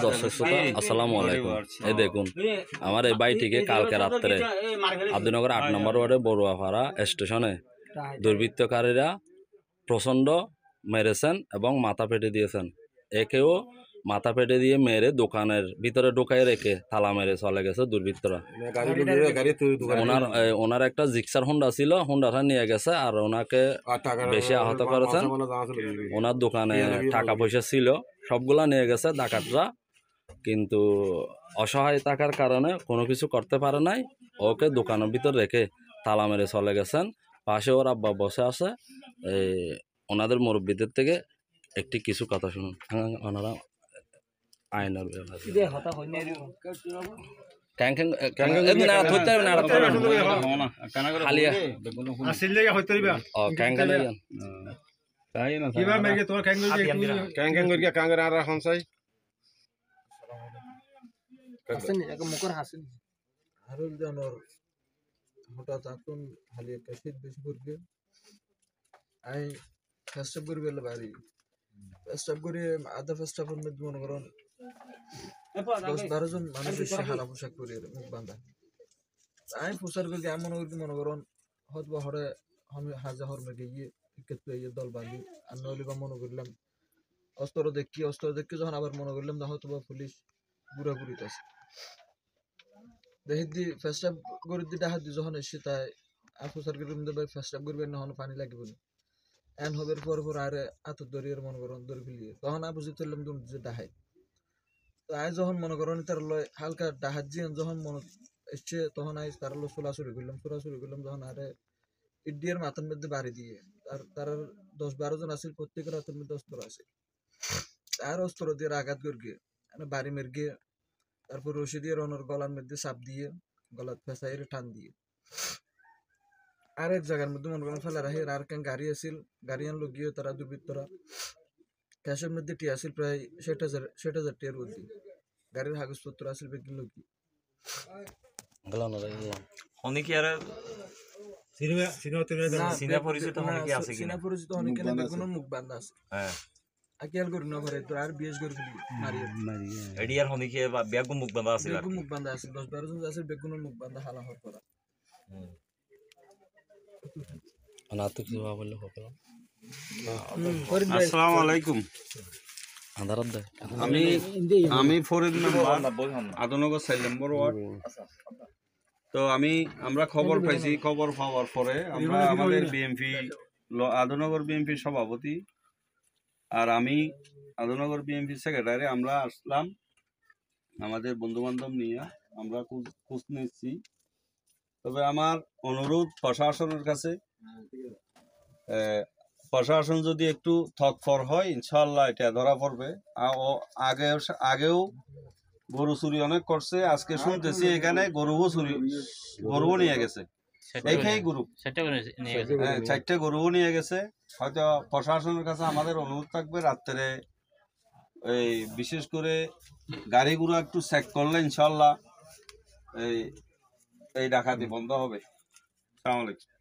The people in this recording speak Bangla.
দর্শক শ্রোতা আসসালামু আলাইকুম। এই দেখুন আমার এই বাইটিকে কালকে রাত্রে আব্দুলনগর 8 নম্বর ওয়ার্ডে বড়ুয়াপাড়া স্টেশনে দুর্বৃত্তকারীরা প্রচণ্ড মেরেছেন এবং মাথা পেটে দিয়েছেন। একেও মাথা পেটে দিয়ে মেরে দোকানের ভিতরে ঢুকাই রেখে তালা মেরে চলে গেছে দুর্বৃত্তরা। ওনার একটা জিক্সার হোন্ডা ছিল, হোন্ডাটা নিয়ে গেছে আর ওনাকে বেশি আহত করেছেন। ওনার দোকানে টাকা পয়সা ছিল সবগুলা নিয়ে গেছে ডাকাতরা, কিন্তু অসহায় থাকার কারণে কোনো কিছু করতে পারে নাই। ওকে দোকানের ভিতর রেখে তালা মেরে চলে গেছেন। পাশে ওর আব্বা বসে আছে। ওনাদের মুরব্বীদের থেকে একটি কিছু কথা শুনুন। ওনারা আইনের হঠাৎ এখন হালিয়ে শীত বেশি করবে আই ফেস্টাপ করি বেলে বাড়ি ফেস্টাপ করি আধা ফেস্টাপের মধ্যে মনে করেন 10-12 জন মানুষ এসে হালা পোশাক করি মুখ বান্ধা আমি পোশাক করি এমন মনে করেন হত বা হরে আমি হাজা হর মেঘে গিয়ে দল বাঁধি আর নইলে বা মনে করলাম অস্ত্র দেখি যখন আবার মনে করলাম হয়তো বা পুলিশ বুড়া বুড়িতেছে দেখি দি ফেস্টাপ করে দি ডাহাত দি যখন এসে তাই আফসার করে ভাই ফেস্টাপ করবেন না পানি লাগিব না এন হবের পর আরে আতর দরিয়ার মনে করেন দড়ি ফেলিয়ে তখন বুঝি তুললাম যে ডাহাই তো আই যখন মনে করেন তার লয় হালকা ডাহাত জিয়ান যখন মনে এসছে তখন আই তার লো চোরাচুরি করলাম যখন আরে ইডিয়ার মাথার মধ্যে বাড়ি দিয়ে তার 10-12 জন আছিল প্রত্যেকের হাতের মধ্যে অস্ত্র আছে আর অস্ত্র দিয়ে আঘাত করে গিয়ে বাড়ি মের গিয়ে তারপর রশি দিয়ে রনর গলার মধ্যে চাপ দিয়ে গলার ফেসাই টান দিয়ে আর এক জায়গার মধ্যে মনে করেন ফেলা রাখি আর কেন গাড়ি আছিল গাড়ি আনলো গিয়ে তারা দুর্বৃত্তরা ক্যাশের মধ্যে টি আছিল প্রায় 60,000 টিয়ার মধ্যে গাড়ির কাগজপত্র আছিল বেগিন লোক পরিচিত অনেকে বেগুনের মুখ বান্ধা আছে আকিয়াল করি না ঘরে তোর আর বিএস করে ফেলি এডিয়ার হনিকে বেগুন মুখ বাঁধা আছে মুখ বান্ধা আছে 10-12 জন আছে বেগুনের মুখ বান্ধা হালা হর করা আসসালামু আলাইকুম। আমি ফরিদ মেম্বার আদনগর 4 নম্বর ওয়ার্ড। তো আমরা খবর পাইছি, খবর পাওয়ার পরে আমরা আমাদের বিএমপি আদনগর বিএমপির সভাপতি আর আমি আদনগর বিএমপি সেক্রেটারি আমরা আসলাম আমাদের বন্ধু বান্ধব নিয়ে আমরা খোঁজ নিচ্ছি। তবে আমার অনুরোধ প্রশাসনের কাছে, প্রশাসন যদি একটু তৎপর হয় ইনশাল্লাহ এটা ধরা পড়বে। আগেও গরু চুরি অনেক করছে, আজকে শুনতেছি এখানে গরুও নিয়ে গেছে, এইখানেই গরু 4টে গরুও নিয়ে গেছে। হয়তো প্রশাসনের কাছে আমাদের অনুরোধ থাকবে রাত্রে এই বিশেষ করে গাড়িগুলো একটু চেক করলে ইনশাল্লাহ এই ডাকাতি বন্ধ হবে। আসসালামু আলাইকুম।